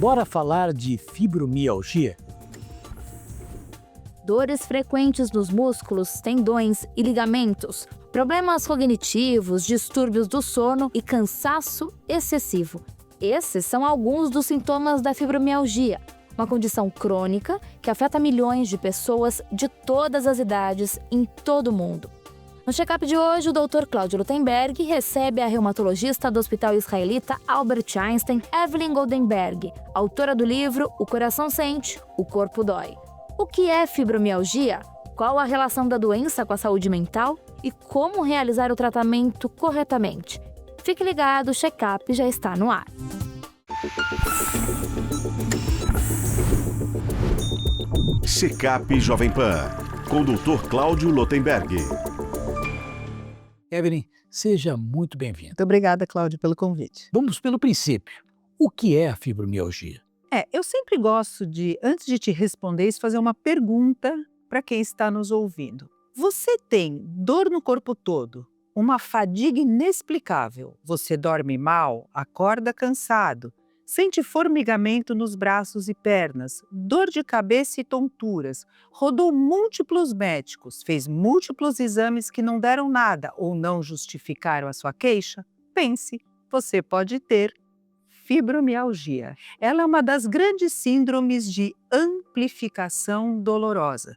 Bora falar de fibromialgia? Dores frequentes nos músculos, tendões e ligamentos, problemas cognitivos, distúrbios do sono e cansaço excessivo. Esses são alguns dos sintomas da fibromialgia, uma condição crônica que afeta milhões de pessoas de todas as idades em todo o mundo. No check-up de hoje, o Dr. Cláudio Lutemberg recebe a reumatologista do Hospital Israelita Albert Einstein, Evelyn Goldenberg, autora do livro O Coração Sente, o Corpo Dói. O que é fibromialgia? Qual a relação da doença com a saúde mental? E como realizar o tratamento corretamente? Fique ligado, o check-up já está no ar. Check-up Jovem Pan, com o Dr. Cláudio Lutemberg. Evelyn, seja muito bem-vinda. Muito obrigada, Cláudio, pelo convite. Vamos pelo princípio. O que é a fibromialgia? Eu sempre gosto de, antes de te responder isso, fazer uma pergunta para quem está nos ouvindo. Você tem dor no corpo todo, uma fadiga inexplicável, você dorme mal, acorda cansado, sente formigamento nos braços e pernas, dor de cabeça e tonturas, rodou múltiplos médicos, fez múltiplos exames que não deram nada ou não justificaram a sua queixa? Pense, você pode ter fibromialgia. Ela é uma das grandes síndromes de amplificação dolorosa,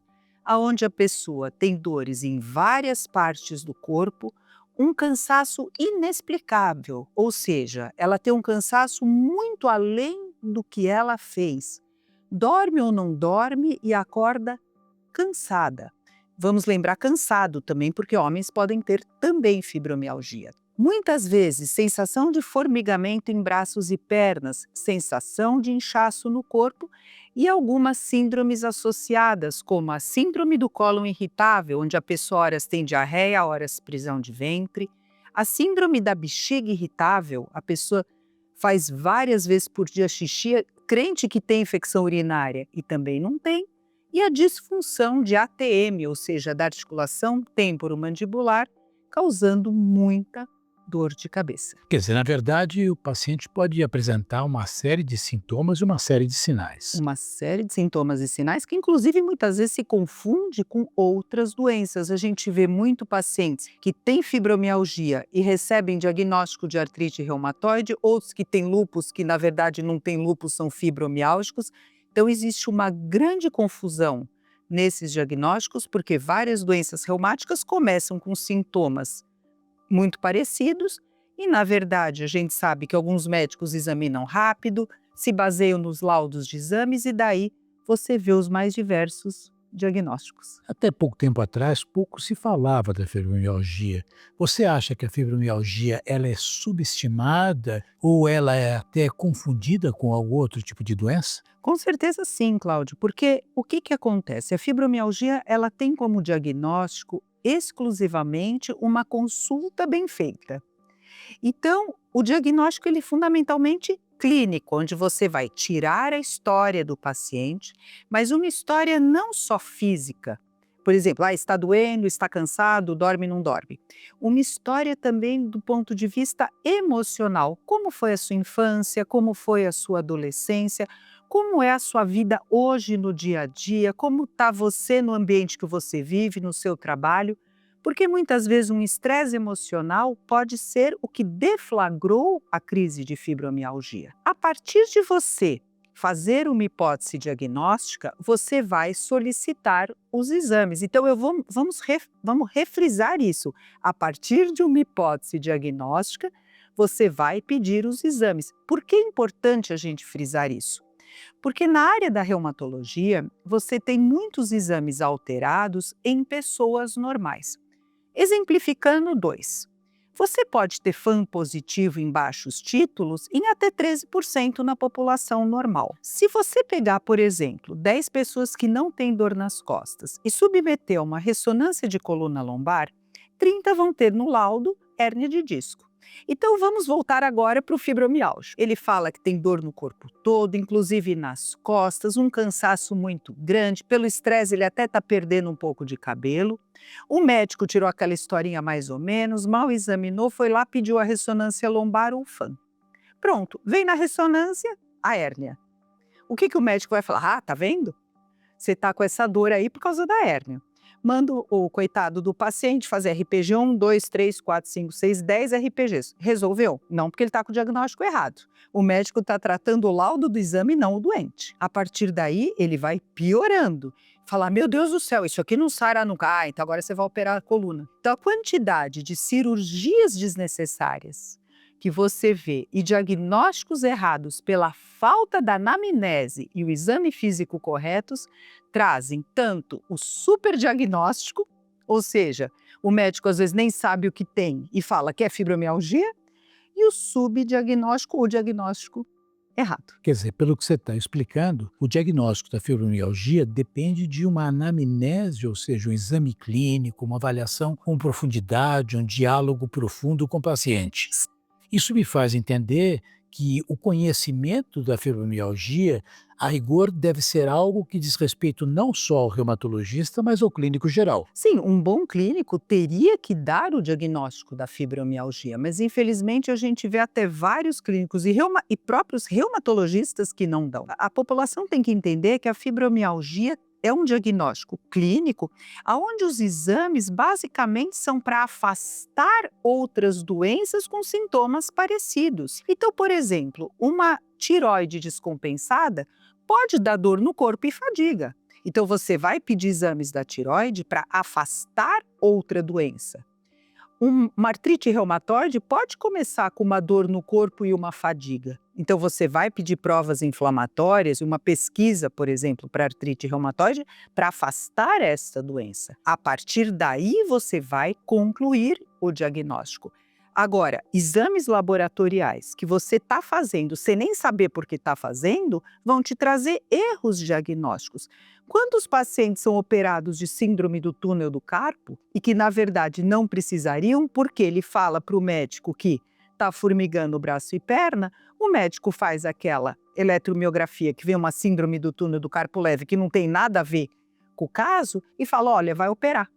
onde a pessoa tem dores em várias partes do corpo, um cansaço inexplicável, ou seja, ela tem um cansaço muito além do que ela fez. Dorme ou não dorme e acorda cansada. Vamos lembrar cansado também, porque homens podem ter também fibromialgia. Muitas vezes, sensação de formigamento em braços e pernas, sensação de inchaço no corpo e algumas síndromes associadas, como a síndrome do cólon irritável, onde a pessoa horas tem diarreia, horas prisão de ventre, a síndrome da bexiga irritável, a pessoa faz várias vezes por dia xixi, crente que tem infecção urinária e também não tem, e a disfunção de ATM, ou seja, da articulação temporomandibular, causando muita dor de cabeça. Quer dizer, na verdade, o paciente pode apresentar uma série de sintomas e uma série de sinais. Uma série de sintomas e sinais que, inclusive, muitas vezes se confunde com outras doenças. A gente vê muito pacientes que têm fibromialgia e recebem diagnóstico de artrite reumatoide, outros que têm lúpus, que na verdade não têm lúpus, são fibromiálgicos. Então, existe uma grande confusão nesses diagnósticos, porque várias doenças reumáticas começam com sintomas muito parecidos e, na verdade, a gente sabe que alguns médicos examinam rápido, se baseiam nos laudos de exames e daí você vê os mais diversos diagnósticos. Até pouco tempo atrás, pouco se falava da fibromialgia. Você acha que a fibromialgia ela é subestimada ou ela é até confundida com algum outro tipo de doença? Com certeza sim, Cláudio, porque o que acontece? A fibromialgia ela tem como diagnóstico exclusivamente uma consulta bem feita. Então, o diagnóstico ele é fundamentalmente clínico, onde você vai tirar a história do paciente, mas uma história não só física. Por exemplo, está doendo, está cansado, dorme, não dorme. Uma história também do ponto de vista emocional. Como foi a sua infância, como foi a sua adolescência, como é a sua vida hoje no dia a dia, como está você no ambiente que você vive, no seu trabalho. Porque muitas vezes um estresse emocional pode ser o que deflagrou a crise de fibromialgia. A partir de você fazer uma hipótese diagnóstica, você vai solicitar os exames. Então, vamos refrisar isso. A partir de uma hipótese diagnóstica, você vai pedir os exames. Por que é importante a gente frisar isso? Porque na área da reumatologia, você tem muitos exames alterados em pessoas normais. Exemplificando 2. Você pode ter FAM positivo em baixos títulos em até 13% na população normal. Se você pegar, por exemplo, 10 pessoas que não têm dor nas costas e submeter a uma ressonância de coluna lombar, 30 vão ter no laudo hérnia de disco. Então vamos voltar agora para o fibromialgia. Ele fala que tem dor no corpo todo, inclusive nas costas, um cansaço muito grande, pelo estresse ele até está perdendo um pouco de cabelo. O médico tirou aquela historinha mais ou menos, mal examinou, foi lá, pediu a ressonância lombar ou FAM. Pronto, vem na ressonância a hérnia. O que o médico vai falar? Ah, tá vendo? Você está com essa dor aí por causa da hérnia. Manda o coitado do paciente fazer RPG 1, 2, 3, 4, 5, 6, 10 RPGs. Resolveu? Não, porque ele está com o diagnóstico errado. O médico está tratando o laudo do exame e não o doente. A partir daí, ele vai piorando. Falar, meu Deus do céu, isso aqui não sara nunca. Ah, então agora você vai operar a coluna. Então, a quantidade de cirurgias desnecessárias que você vê e diagnósticos errados pela falta da anamnese e o exame físico corretos trazem tanto o superdiagnóstico, ou seja, o médico às vezes nem sabe o que tem e fala que é fibromialgia, e o subdiagnóstico ou diagnóstico errado. Quer dizer, pelo que você está explicando, o diagnóstico da fibromialgia depende de uma anamnese, ou seja, um exame clínico, uma avaliação com profundidade, um diálogo profundo com o paciente. Isso me faz entender que o conhecimento da fibromialgia, a rigor, deve ser algo que diz respeito não só ao reumatologista, mas ao clínico geral. Sim, um bom clínico teria que dar o diagnóstico da fibromialgia, mas infelizmente a gente vê até vários clínicos e próprios reumatologistas que não dão. A população tem que entender que a fibromialgia é um diagnóstico clínico, onde os exames basicamente são para afastar outras doenças com sintomas parecidos. Então, por exemplo, uma tireoide descompensada pode dar dor no corpo e fadiga. Então, você vai pedir exames da tireoide para afastar outra doença. Uma artrite reumatoide pode começar com uma dor no corpo e uma fadiga. Então, você vai pedir provas inflamatórias, uma pesquisa, por exemplo, para artrite reumatoide, para afastar essa doença. A partir daí, você vai concluir o diagnóstico. Agora, exames laboratoriais que você está fazendo sem nem saber por que está fazendo, vão te trazer erros diagnósticos. Quantos pacientes são operados de síndrome do túnel do carpo e que, na verdade, não precisariam, porque ele fala para o médico que está formigando o braço e perna, o médico faz aquela eletromiografia que vê uma síndrome do túnel do carpo leve que não tem nada a ver com o caso e fala, olha, vai operar.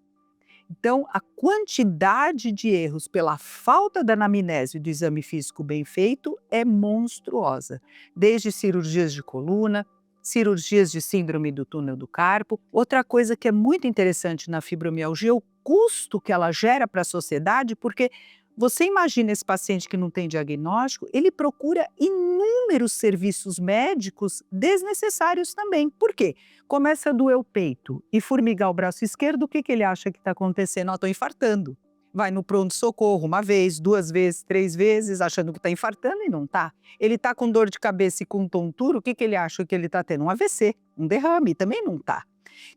Então, a quantidade de erros pela falta da anamnese e do exame físico bem feito é monstruosa. Desde cirurgias de coluna, cirurgias de síndrome do túnel do carpo. Outra coisa que é muito interessante na fibromialgia é o custo que ela gera para a sociedade, porque você imagina esse paciente que não tem diagnóstico, ele procura inúmeros serviços médicos desnecessários também. Por quê? Começa a doer o peito e formigar o braço esquerdo, o que ele acha que está acontecendo? Estou infartando. Vai no pronto-socorro uma vez, 2 vezes, 3 vezes, achando que está infartando e não está. Ele está com dor de cabeça e com tontura, o que ele acha que ele está tendo? Um AVC, um derrame, também não está.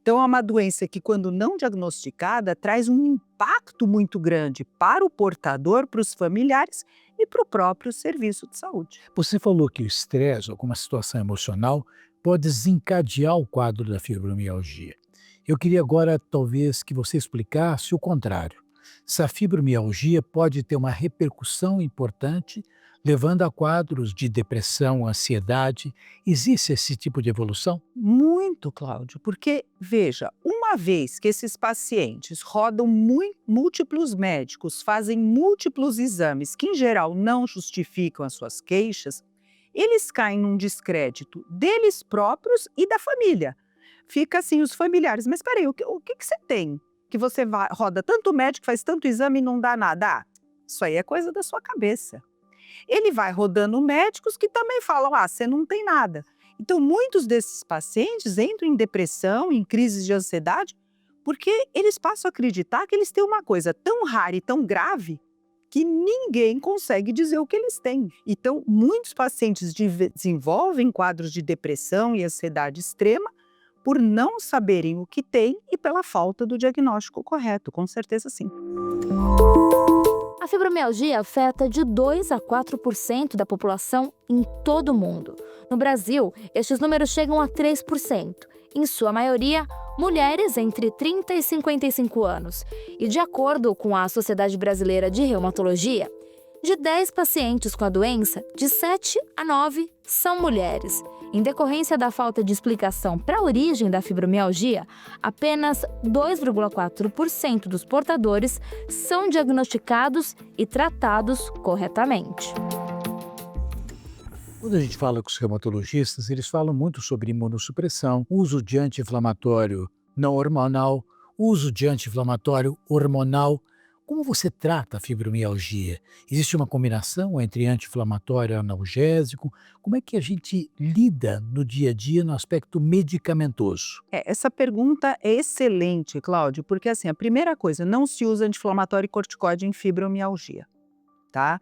Então, é uma doença que, quando não diagnosticada, traz um impacto muito grande para o portador, para os familiares e para o próprio serviço de saúde. Você falou que o estresse, alguma situação emocional, pode desencadear o quadro da fibromialgia. Eu queria agora, talvez, que você explicasse o contrário. Se a fibromialgia pode ter uma repercussão importante, levando a quadros de depressão, ansiedade. Existe esse tipo de evolução? Muito, Cláudio, porque, veja, uma vez que esses pacientes rodam múltiplos médicos, fazem múltiplos exames, que em geral não justificam as suas queixas, eles caem num descrédito deles próprios e da família. Fica assim, os familiares, mas espera aí, o que você tem? Que você roda tanto médico, faz tanto exame e não dá nada? Ah, isso aí é coisa da sua cabeça. Ele vai rodando médicos que também falam, você não tem nada. Então, muitos desses pacientes entram em depressão, em crises de ansiedade, porque eles passam a acreditar que eles têm uma coisa tão rara e tão grave que ninguém consegue dizer o que eles têm. Então, muitos pacientes desenvolvem quadros de depressão e ansiedade extrema por não saberem o que têm e pela falta do diagnóstico correto, com certeza sim. A fibromialgia afeta de 2 a 4% da população em todo o mundo. No Brasil, estes números chegam a 3%, em sua maioria, mulheres entre 30 e 55 anos. E de acordo com a Sociedade Brasileira de Reumatologia, de 10 pacientes com a doença, de 7 a 9 são mulheres. Em decorrência da falta de explicação para a origem da fibromialgia, apenas 2,4% dos portadores são diagnosticados e tratados corretamente. Quando a gente fala com os reumatologistas, eles falam muito sobre imunossupressão, uso de anti-inflamatório não hormonal, uso de anti-inflamatório hormonal. Como você trata a fibromialgia? Existe uma combinação entre anti-inflamatório e analgésico? Como é que a gente lida no dia a dia no aspecto medicamentoso? Essa pergunta é excelente, Cláudio, porque assim, a primeira coisa, não se usa anti-inflamatório e corticoide em fibromialgia, tá?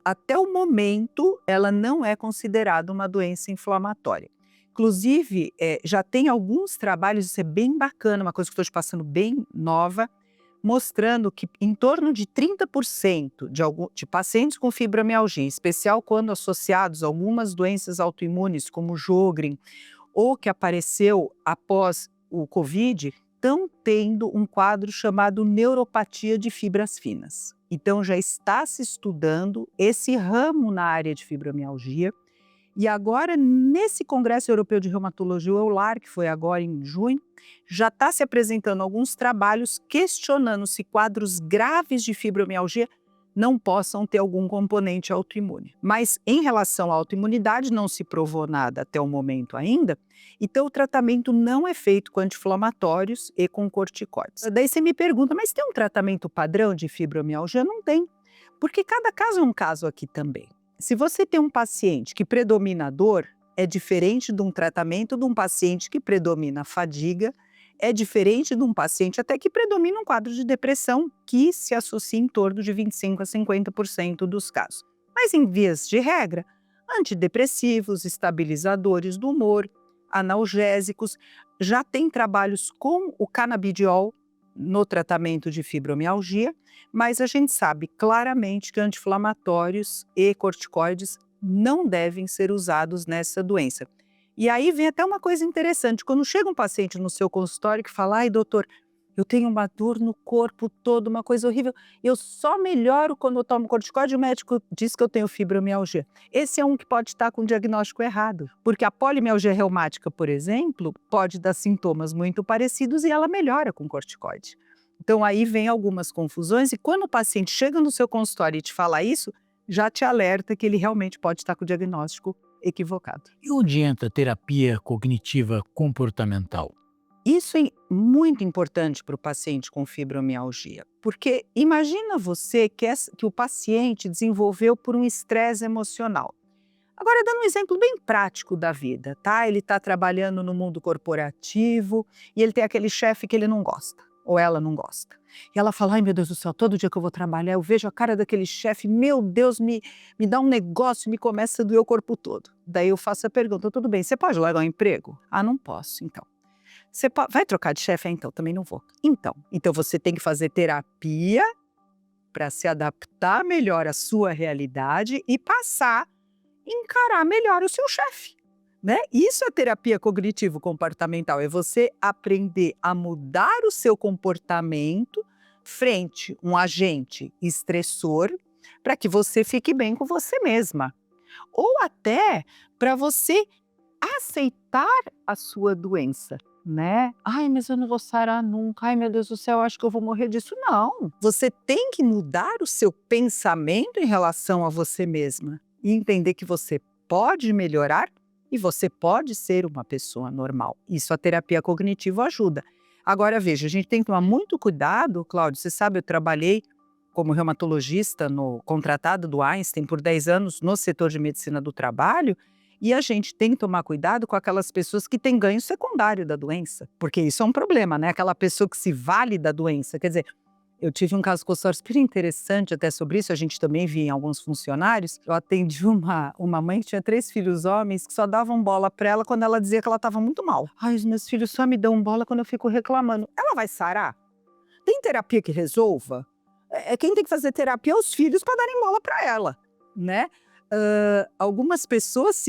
Até o momento, ela não é considerada uma doença inflamatória. Inclusive, já tem alguns trabalhos, isso é bem bacana, uma coisa que estou te passando bem nova, mostrando que em torno de 30% de pacientes com fibromialgia, em especial quando associados a algumas doenças autoimunes, como Sjögren, ou que apareceu após o Covid, estão tendo um quadro chamado neuropatia de fibras finas. Então já está se estudando esse ramo na área de fibromialgia. E agora, nesse Congresso Europeu de Reumatologia, o EULAR, que foi agora em junho, já está se apresentando alguns trabalhos questionando se quadros graves de fibromialgia não possam ter algum componente autoimune. Mas em relação à autoimunidade, não se provou nada até o momento ainda, então o tratamento não é feito com anti-inflamatórios e com corticoides. Daí você me pergunta, mas tem um tratamento padrão de fibromialgia? Não tem, porque cada caso é um caso aqui também. Se você tem um paciente que predomina a dor, é diferente de um tratamento de um paciente que predomina a fadiga, é diferente de um paciente até que predomina um quadro de depressão, que se associa em torno de 25% a 50% dos casos. Mas em vias de regra, antidepressivos, estabilizadores do humor, analgésicos, já tem trabalhos com o canabidiol no tratamento de fibromialgia, mas a gente sabe claramente que anti-inflamatórios e corticoides não devem ser usados nessa doença. E aí vem até uma coisa interessante, quando chega um paciente no seu consultório que fala, ai doutor, eu tenho uma dor no corpo todo, uma coisa horrível, eu só melhoro quando eu tomo corticoide e o médico diz que eu tenho fibromialgia. Esse é um que pode estar com o diagnóstico errado, porque a polimialgia reumática, por exemplo, pode dar sintomas muito parecidos e ela melhora com corticoide. Então aí vem algumas confusões e quando o paciente chega no seu consultório e te fala isso, já te alerta que ele realmente pode estar com o diagnóstico equivocado. E onde entra a terapia cognitiva comportamental? Isso é muito importante para o paciente com fibromialgia, porque imagina você que o paciente desenvolveu por um estresse emocional. Agora, dando um exemplo bem prático da vida, tá? Ele está trabalhando no mundo corporativo e ele tem aquele chefe que ele não gosta, ou ela não gosta. E ela fala, ai meu Deus do céu, todo dia que eu vou trabalhar eu vejo a cara daquele chefe, meu Deus, me dá um negócio, me começa a doer o corpo todo. Daí eu faço a pergunta, tudo bem, você pode largar o emprego? Ah, não posso, então. Você vai trocar de chefe? Então, também não vou. Então você tem que fazer terapia para se adaptar melhor à sua realidade e passar a encarar melhor o seu chefe, né? Isso é terapia cognitivo-comportamental, é você aprender a mudar o seu comportamento frente a um agente estressor para que você fique bem com você mesma. Ou até para você aceitar a sua doença, né? Ai, mas eu não vou sarar nunca. Ai, meu Deus do céu, eu acho que eu vou morrer disso. Não. Você tem que mudar o seu pensamento em relação a você mesma e entender que você pode melhorar e você pode ser uma pessoa normal. Isso a terapia cognitiva ajuda. Agora, veja, a gente tem que tomar muito cuidado, Cláudio. Você sabe, eu trabalhei como reumatologista contratada do Einstein por 10 anos no setor de medicina do trabalho. E a gente tem que tomar cuidado com aquelas pessoas que têm ganho secundário da doença, porque isso é um problema, né? Aquela pessoa que se vale da doença. Quer dizer, eu tive um caso consultório super interessante até sobre isso, a gente também via em alguns funcionários. Eu atendi uma mãe que tinha 3 filhos homens que só davam bola para ela quando ela dizia que ela estava muito mal. Ai, os meus filhos só me dão bola quando eu fico reclamando. Ela vai sarar? Tem terapia que resolva? Quem tem que fazer terapia é os filhos para darem bola para ela, né? Algumas pessoas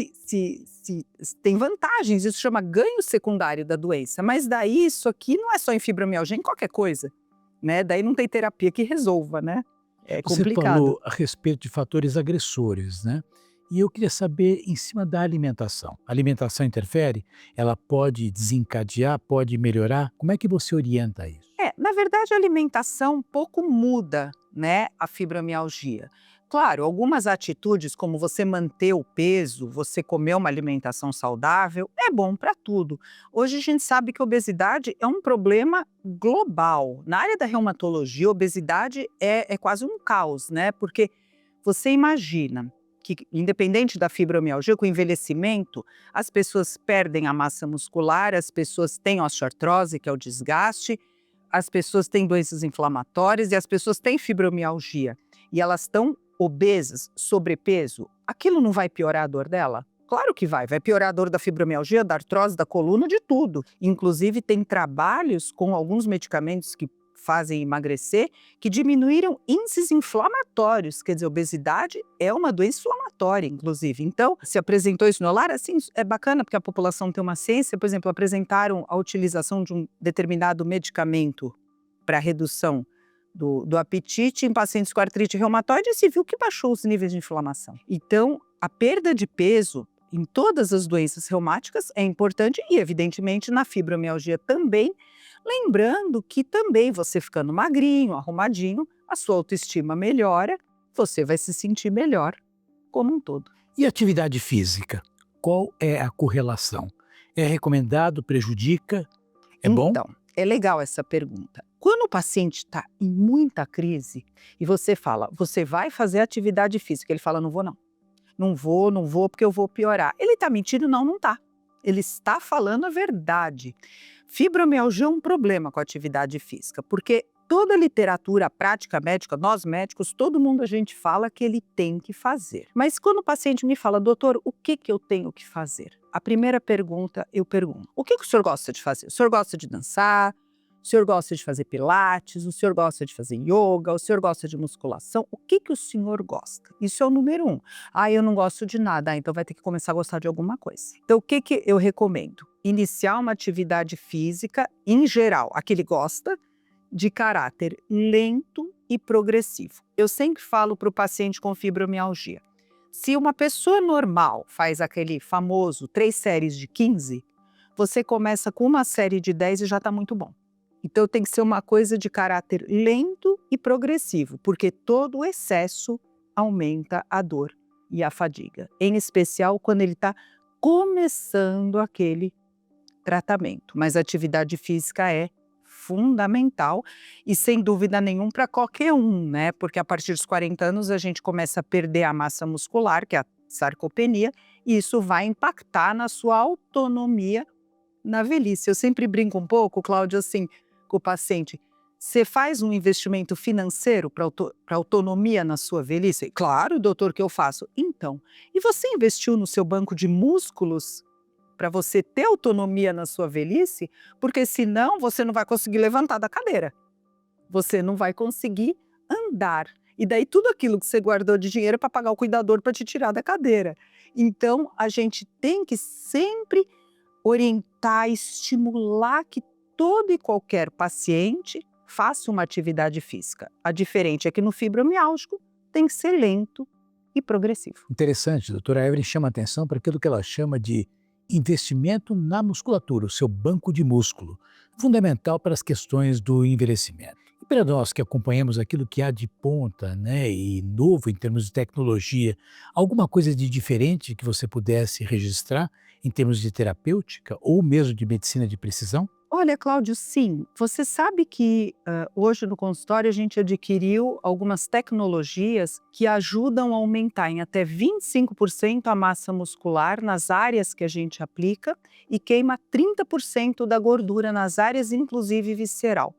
têm vantagens, isso chama ganho secundário da doença, mas daí isso aqui não é só em fibromialgia, em qualquer coisa, né? Daí não tem terapia que resolva, né? É Você complicado. falou a respeito de fatores agressores, né? E eu queria saber em cima da alimentação. A alimentação interfere? Ela pode desencadear, pode melhorar? Como é que você orienta isso? Na verdade, a alimentação pouco muda, né, a fibromialgia. Claro, algumas atitudes, como você manter o peso, você comer uma alimentação saudável, é bom para tudo. Hoje a gente sabe que a obesidade é um problema global. Na área da reumatologia, a obesidade é quase um caos, né? Porque você imagina que, independente da fibromialgia, com o envelhecimento, as pessoas perdem a massa muscular, as pessoas têm osteoartrose, que é o desgaste, as pessoas têm doenças inflamatórias e as pessoas têm fibromialgia. E elas estão obesas, sobrepeso, aquilo não vai piorar a dor dela? Claro que vai piorar a dor da fibromialgia, da artrose, da coluna, de tudo. Inclusive tem trabalhos com alguns medicamentos que fazem emagrecer, que diminuíram índices inflamatórios, quer dizer, obesidade é uma doença inflamatória, inclusive. Então, se apresentou isso no lar, assim, é bacana porque a população tem uma ciência, por exemplo, apresentaram a utilização de um determinado medicamento para redução do apetite em pacientes com artrite reumatoide e se viu que baixou os níveis de inflamação. Então, a perda de peso em todas as doenças reumáticas é importante e, evidentemente, na fibromialgia também, lembrando que também você ficando magrinho, arrumadinho, a sua autoestima melhora, você vai se sentir melhor como um todo. E atividade física? Qual é a correlação? É recomendado? Prejudica? É bom? Então, é legal essa pergunta. Quando o paciente está em muita crise e você fala, você vai fazer atividade física, ele fala, não vou não. Não vou porque eu vou piorar. Ele está mentindo? Não, não está. Ele está falando a verdade. Fibromialgia é um problema com a atividade física, porque toda a literatura, a prática médica, nós médicos, todo mundo a gente fala que ele tem que fazer. Mas quando o paciente me fala, doutor, o que eu tenho que fazer? A primeira pergunta eu pergunto, o que o senhor gosta de fazer? O senhor gosta de dançar? O senhor gosta de fazer pilates? O senhor gosta de fazer yoga? O senhor gosta de musculação? O que o senhor gosta? Isso é o número 1. Eu não gosto de nada. Então vai ter que começar a gostar de alguma coisa. Então o que eu recomendo? Iniciar uma atividade física, em geral, a que ele gosta, de caráter lento e progressivo. Eu sempre falo para o paciente com fibromialgia, se uma pessoa normal faz aquele famoso 3 séries de 15, você começa com uma série de 10 e já está muito bom. Então tem que ser uma coisa de caráter lento e progressivo, porque todo o excesso aumenta a dor e a fadiga, em especial quando ele está começando aquele tratamento. Mas a atividade física é fundamental e sem dúvida nenhuma para qualquer um, né? Porque a partir dos 40 anos a gente começa a perder a massa muscular, que é a sarcopenia, e isso vai impactar na sua autonomia na velhice. Eu sempre brinco um pouco, Cláudio, assim, com o paciente, você faz um investimento financeiro para autonomia na sua velhice? Claro, doutor, que eu faço. Então, e você investiu no seu banco de músculos para você ter autonomia na sua velhice? Porque senão você não vai conseguir levantar da cadeira. Você não vai conseguir andar. E daí tudo aquilo que você guardou de dinheiro é para pagar o cuidador para te tirar da cadeira. Então, a gente tem que sempre orientar, estimular que todo e qualquer paciente faça uma atividade física. A diferença é que no fibromialgico tem que ser lento e progressivo. Interessante, doutora Evelyn chama atenção para aquilo que ela chama de investimento na musculatura, o seu banco de músculo, fundamental para as questões do envelhecimento. E para nós que acompanhamos aquilo que há de ponta, né, e novo em termos de tecnologia, alguma coisa de diferente que você pudesse registrar em termos de terapêutica ou mesmo de medicina de precisão? Olha, Cláudio, sim. Você sabe que hoje no consultório a gente adquiriu algumas tecnologias que ajudam a aumentar em até 25% a massa muscular nas áreas que a gente aplica e queima 30% da gordura nas áreas, inclusive visceral.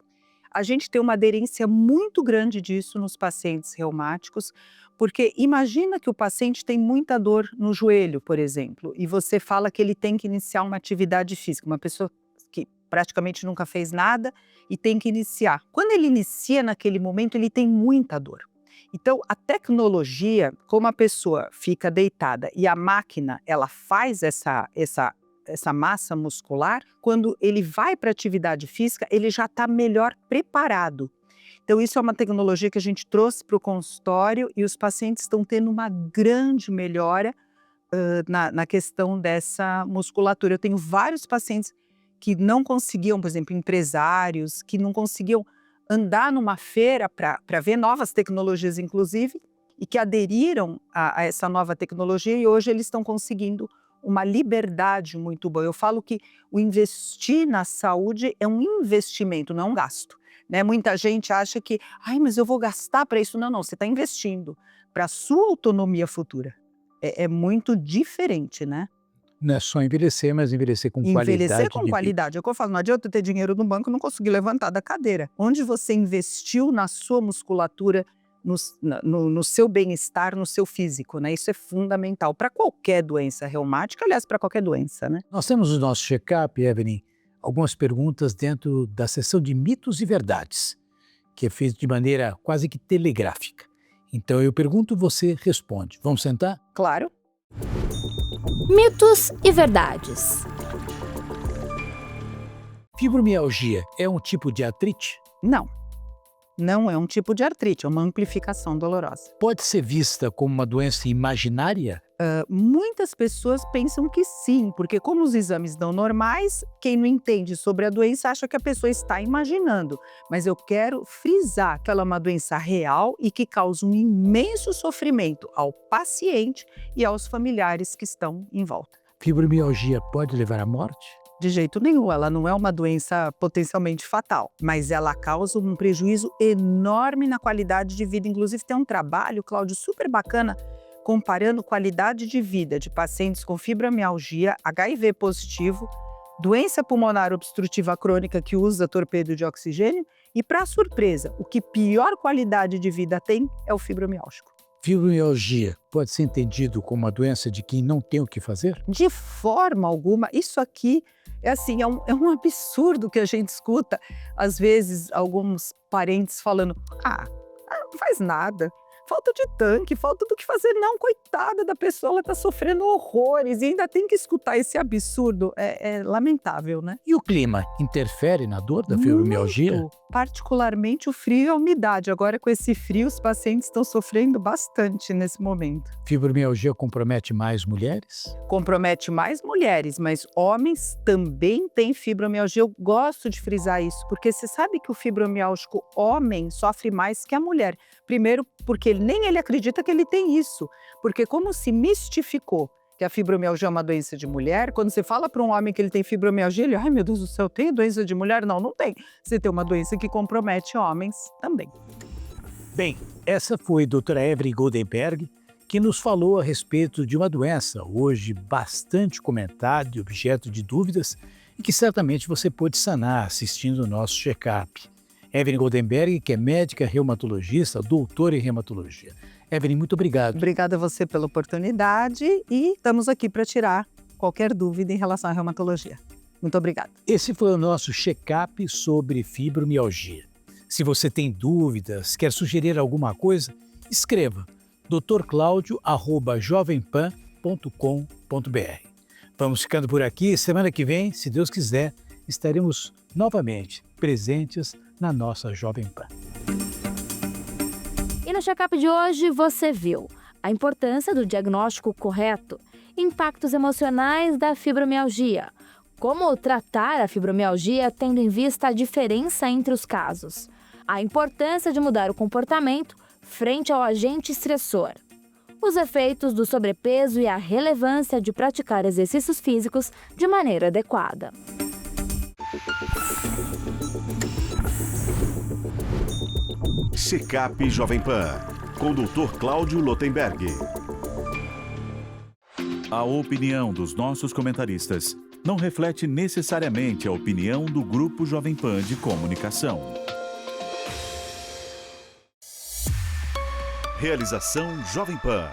A gente tem uma aderência muito grande disso nos pacientes reumáticos, porque imagina que o paciente tem muita dor no joelho, por exemplo, e você fala que ele tem que iniciar uma atividade física, uma pessoa que praticamente nunca fez nada e tem que iniciar. Quando ele inicia naquele momento, ele tem muita dor. Então, a tecnologia, como a pessoa fica deitada e a máquina, ela faz essa massa muscular, quando ele vai para a atividade física, ele já está melhor preparado. Então, isso é uma tecnologia que a gente trouxe para o consultório e os pacientes estão tendo uma grande melhora na questão dessa musculatura. Eu tenho vários pacientes que não conseguiam, por exemplo, empresários, que não conseguiam andar numa feira para ver novas tecnologias, inclusive, e que aderiram a essa nova tecnologia e hoje eles estão conseguindo uma liberdade muito boa. Eu falo que o investir na saúde é um investimento, não é um gasto, né? Muita gente acha que, ai, mas eu vou gastar para isso. Não, você está investindo para a sua autonomia futura. É muito diferente, né? Não é só envelhecer, mas envelhecer com qualidade Envelhecer com de vida. qualidade. É o que eu falo, não adianta eu ter dinheiro no banco e não conseguir levantar da cadeira. Onde você investiu na sua musculatura, no seu bem-estar, no seu físico, né? Isso é fundamental para qualquer doença reumática, aliás, para qualquer doença, né? Nós temos no nosso check-up, Evelyn, algumas perguntas dentro da seção de mitos e verdades, que é feito de maneira quase que telegráfica. Então eu pergunto, você responde. Vamos sentar? Claro. Mitos e verdades. Fibromialgia é um tipo de artrite? Não é um tipo de artrite, é uma amplificação dolorosa. Pode ser vista como uma doença imaginária? Muitas pessoas pensam que sim, porque como os exames dão normais, quem não entende sobre a doença acha que a pessoa está imaginando. Mas eu quero frisar que ela é uma doença real e que causa um imenso sofrimento ao paciente e aos familiares que estão em volta. Fibromialgia pode levar à morte? De jeito nenhum, ela não é uma doença potencialmente fatal, mas ela causa um prejuízo enorme na qualidade de vida. Inclusive tem um trabalho, Cláudio, super bacana, comparando qualidade de vida de pacientes com fibromialgia, HIV positivo, doença pulmonar obstrutiva crônica que usa torpedo de oxigênio e, para surpresa, o que pior qualidade de vida tem é o fibromialgico. Fibromialgia pode ser entendido como uma doença de quem não tem o que fazer? De forma alguma, isso aqui é um absurdo que a gente escuta, às vezes, alguns parentes falando, não faz nada, falta de tanque, falta do que fazer. Não, coitada da pessoa, ela está sofrendo horrores e ainda tem que escutar esse absurdo. É lamentável, né? E o clima interfere na dor da fibromialgia? Muito, particularmente o frio e a umidade. Agora, com esse frio, os pacientes estão sofrendo bastante nesse momento. Fibromialgia compromete mais mulheres? Compromete mais mulheres, mas homens também têm fibromialgia. Eu gosto de frisar isso, porque você sabe que o fibromialgico homem sofre mais que a mulher. Primeiro, porque nem ele acredita que ele tem isso, porque como se mistificou que a fibromialgia é uma doença de mulher, quando você fala para um homem que ele tem fibromialgia, ele, ai meu Deus do céu, tem doença de mulher? Não tem. Você tem uma doença que compromete homens também. Bem, essa foi a doutora Evelyn Goldenberg, que nos falou a respeito de uma doença hoje bastante comentada e objeto de dúvidas e que certamente você pode sanar assistindo o nosso check-up. Evelyn Goldenberg, que é médica reumatologista, doutora em reumatologia. Evelyn, muito obrigado. Obrigada a você pela oportunidade e estamos aqui para tirar qualquer dúvida em relação à reumatologia. Muito obrigada. Esse foi o nosso check-up sobre fibromialgia. Se você tem dúvidas, quer sugerir alguma coisa, escreva drclaudio@jovempan.com.br. Vamos ficando por aqui. Semana que vem, se Deus quiser, estaremos novamente presentes na nossa Jovem Pan. E no check-up de hoje você viu a importância do diagnóstico correto, impactos emocionais da fibromialgia, como tratar a fibromialgia tendo em vista a diferença entre os casos, a importância de mudar o comportamento frente ao agente estressor, os efeitos do sobrepeso e a relevância de praticar exercícios físicos de maneira adequada. Check-up Jovem Pan, com o Dr. Cláudio Lotenberg. A opinião dos nossos comentaristas não reflete necessariamente a opinião do Grupo Jovem Pan de Comunicação. Realização Jovem Pan.